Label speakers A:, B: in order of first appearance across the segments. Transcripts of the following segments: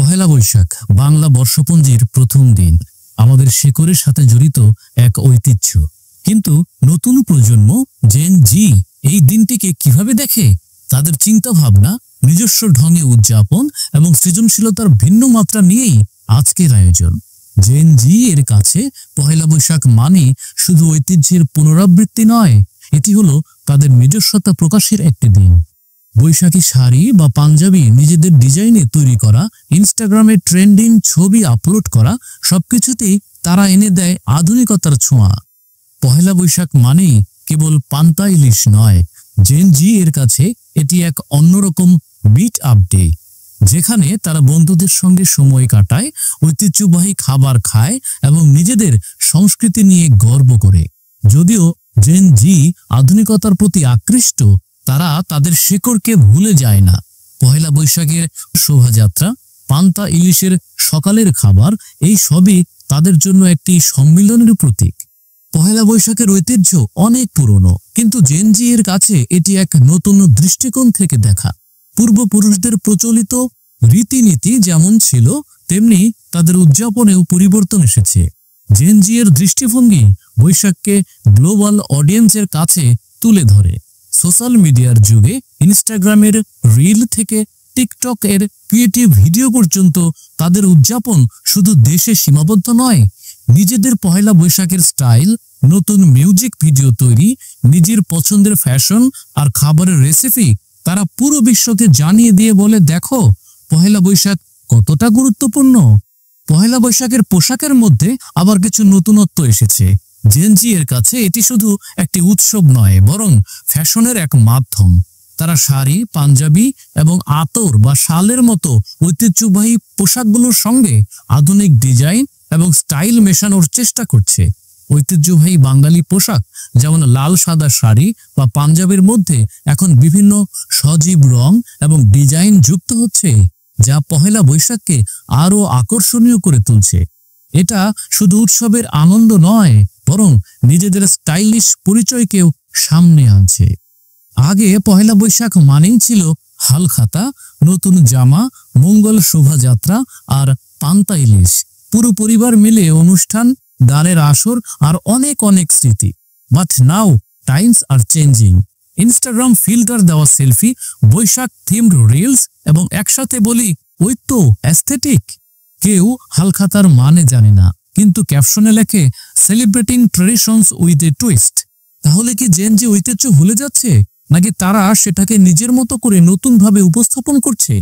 A: পহেলা বৈশাখ বাংলা বর্ষপঞ্জির প্রথম দিন, আমাদের শেকড়ের সাথে জড়িত এক ঐতিহ্য। কিন্তু নতুন প্রজন্ম জেন জি এই দিনটিকে কিভাবে দেখে? তাদের চিন্তা ভাবনা, নিজস্ব ঢঙে উদযাপন এবং সৃজনশীলতার ভিন্ন মাত্রা নিয়েই আজকের আয়োজন। জেন জি এর কাছে পহেলা বৈশাখ মানে শুধু ঐতিহ্যের পুনরাবৃত্তি নয়, এটি হলো তাদের নিজস্বতা প্রকাশের একটি দিন। বৈশাখী শাড়ি বা পাঞ্জাবি নিজেদের ডিজাইনে তৈরি করা, ইনস্টাগ্রামে ট্রেন্ডিং ছবি আপলোড করা, সবকিছুতেই তারা এনে দেয় আধুনিকতার ছোঁয়া। পহেলা বৈশাখ মানেই কেবল পান্তা ইলিশ নয়, জেন জি এর কাছে এটি এক অন্যরকম মিট আপ ডে, যেখানে তারা বন্ধুদের সঙ্গে সময় কাটায়, ঐতিহ্যবাহী খাবার খায় এবং নিজেদের সংস্কৃতি নিয়ে গর্ব করে। যদিও জেন জি আধুনিকতার প্রতি আকৃষ্ট, তারা তাদের শেকড়কে ভুলে যায় না। পহেলা বৈশাখের শোভাযাত্রা, পান্তা ইলিশের সকালের খাবার, এই সবই তাদের জন্য একটি সম্মিলনের প্রতীক। পহেলা বৈশাখের ঐতিহ্য অনেক পুরনো, কিন্তু জেন জি এর কাছে এটি এক নতুন দৃষ্টিকোণ থেকে দেখা। পূর্বপুরুষদের প্রচলিত রীতিনীতি যেমন ছিল, তেমনি তাদের উদযাপনেও পরিবর্তন এসেছে। জেন জি এর দৃষ্টিভঙ্গি বৈশাখকে গ্লোবাল অডিয়েন্সের কাছে তুলে ধরে। সোশ্যাল মিডিয়ার যুগে ইনস্টাগ্রামের রিল থেকে টিকটক এর ক্রিয়েটিভ ভিডিও পর্যন্ত তাদের উদযাপন শুধু দেশে সীমাবদ্ধ নয়। নিজেদের পহেলা বৈশাখের স্টাইল, নতুন মিউজিক ভিডিও তৈরি, নিজের পছন্দের ফ্যাশন আর খাবারের রেসিপি তারা পুরো বিশ্বকে জানিয়ে দিয়ে বলে, দেখো পহেলা বৈশাখ কতটা গুরুত্বপূর্ণ। পহেলা বৈশাখের পোশাকের মধ্যে আবার কিছু নতুনত্ব এসেছে। জেন জি এর কাছে এটি শুধু একটি উৎসব নয়, বরং ফ্যাশনের এক মাধ্যম। তারা শাড়ি, পাঞ্জাবি এবং আতর বা শালের মতো ঐতিহ্যবাহী পোশাকগুলোর সঙ্গে আধুনিক ডিজাইন এবং স্টাইল মেশানোর চেষ্টা করছে। ঐতিহ্যবাহী বাঙালি পোশাক যেমন লাল সাদা শাড়ি বা পাঞ্জাবির মধ্যে এখন বিভিন্ন সজীব রং এবং ডিজাইন যুক্ত হচ্ছে, যা পহেলা বৈশাখকে আরো আকর্ষণীয় করে তুলছে। এটা শুধু উৎসবের আনন্দ নয়, বরং নিজেদের স্টাইলিশ পরিচয়কেও সামনে আনছে। আগে পহেলা বৈশাখ মানেই ছিল হালখাতা, নতুন জামা, মঙ্গল শোভাযাত্রা আর পান্তা ইলিশ। পুরো পরিবার মিলে অনুষ্ঠান, গানের আসর আর অনেক অনেক স্মৃতি। But now times are changing. Instagram filter দেওয়া সেলফি, বৈশাখ থিমড রিলস এবং একসাথে বলি ওই তো অ্যাস্থেটিক। কেউ হালখাতার মানে জানে না, কিন্তু ক্যাপশনে লেখে celebrating traditions with a twist. তাহলে কি জেন জি ঐতিহ্য ভুলে যাচ্ছে, নাকি তারা সেটাকে নিজের মতো করে নতুন ভাবে উপস্থাপন করছে?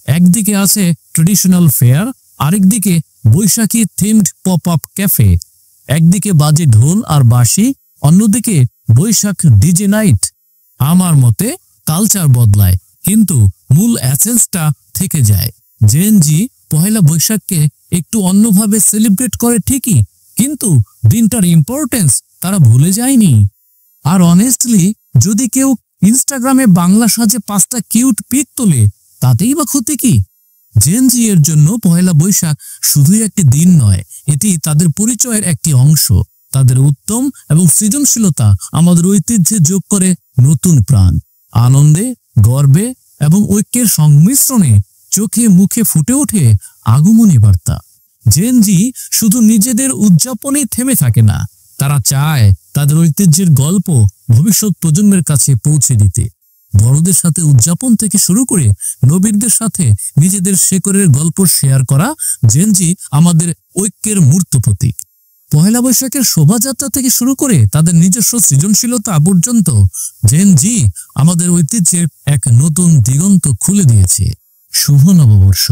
A: একদিকে আছে ট্রেডিশনাল ফেয়ার, আরেকদিকে বৈশাখী থিমড পপ আপ ক্যাফে। একদিকে বাজে ঢোল আর বাঁশি, অন্যদিকে বৈশাখ ডিজে নাইট। আমার মতে কালচার বদলায়, কিন্তু মূল এসেন্সটা থেকে যায়। জেন জি পহেলা বৈশাখকে একটু অন্যভাবে সেলিব্রেট করে ঠিকই, কিন্তু দিনটার ইম্পর্টেন্স তারা ভুলে যায়নি। আর অনেস্টলি, যদি কেউ ইনস্টাগ্রামে বাংলা সাজে 5টা কিউট পিক তোলে, তাতেই বা ক্ষতি কি? জেন জি এর জন্য পহেলা বৈশাখ শুধুই একটি দিন নয়, এটি তাদের পরিচয়ের একটি অংশ। তাদের উদ্যম এবং সৃজনশীলতা আমাদের ঐতিহ্যে যোগ করে নতুন প্রাণ। আনন্দে, গর্বে এবং ঐক্যের সংমিশ্রণে চোখে মুখে ফুটে ওঠে আগমনী বার্তা। জেন জি শুধু নিজেদের উদযাপনেই থেমে থাকে না, তারা চায় তাদের ঐতিহ্যের গল্প ভবিষ্যৎ প্রজন্মের কাছে পৌঁছে দিতে। বড়দের সাথে উদযাপন থেকে শুরু করে নবীনদের সাথে নিজেদের শেকড়ের গল্প শেয়ার করা, জেন জি আমাদের ঐক্যের মূর্ত প্রতীক। পহেলা বৈশাখের শোভাযাত্রা থেকে শুরু করে তাদের নিজস্ব সৃজনশীলতা পর্যন্ত জেন জি আমাদের ঐতিহ্যের এক নতুন দিগন্ত খুলে দিয়েছে। শুভ নববর্ষ।